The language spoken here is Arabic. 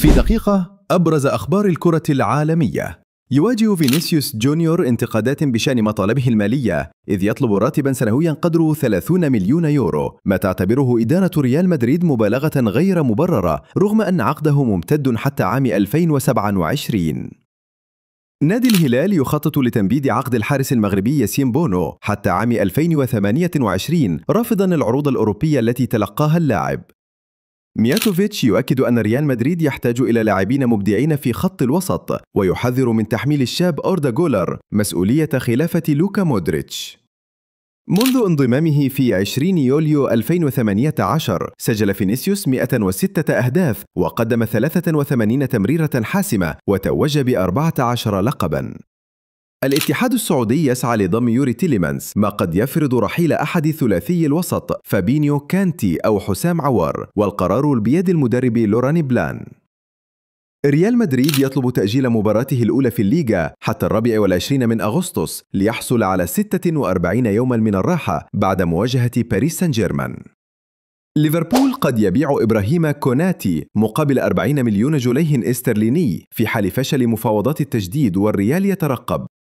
في دقيقة أبرز أخبار الكرة العالمية. يواجه فينيسيوس جونيور انتقادات بشأن مطالبه المالية، إذ يطلب راتبا سنويا قدره 30 مليون يورو، ما تعتبره إدارة ريال مدريد مبالغة غير مبررة، رغم أن عقده ممتد حتى عام 2027. نادي الهلال يخطط لتمديد عقد الحارس المغربي ياسين بونو حتى عام 2028، رافضا العروض الأوروبية التي تلقاها اللاعب. مياتوفيتش يؤكد أن ريال مدريد يحتاج إلى لاعبين مبدعين في خط الوسط، ويحذر من تحميل الشاب أوردا جولر مسؤولية خلافة لوكا مودريتش. منذ انضمامه في 20 يوليو 2018 سجل فينيسيوس 106 أهداف وقدم 83 تمريرة حاسمة وتوج ب14 لقباً. الاتحاد السعودي يسعى لضم يوري تيليمانس، ما قد يفرض رحيل أحد ثلاثي الوسط فابينيو كانتي أو حسام عوار، والقرار بيد المدرب لوران بلان. ريال مدريد يطلب تأجيل مباراته الأولى في الليغا حتى 24 من أغسطس ليحصل على 46 يوما من الراحة بعد مواجهة باريس سان جيرمان. ليفربول قد يبيع إبراهيم كوناتي مقابل 40 مليون جنيه استرليني في حال فشل مفاوضات التجديد، والريال يترقب.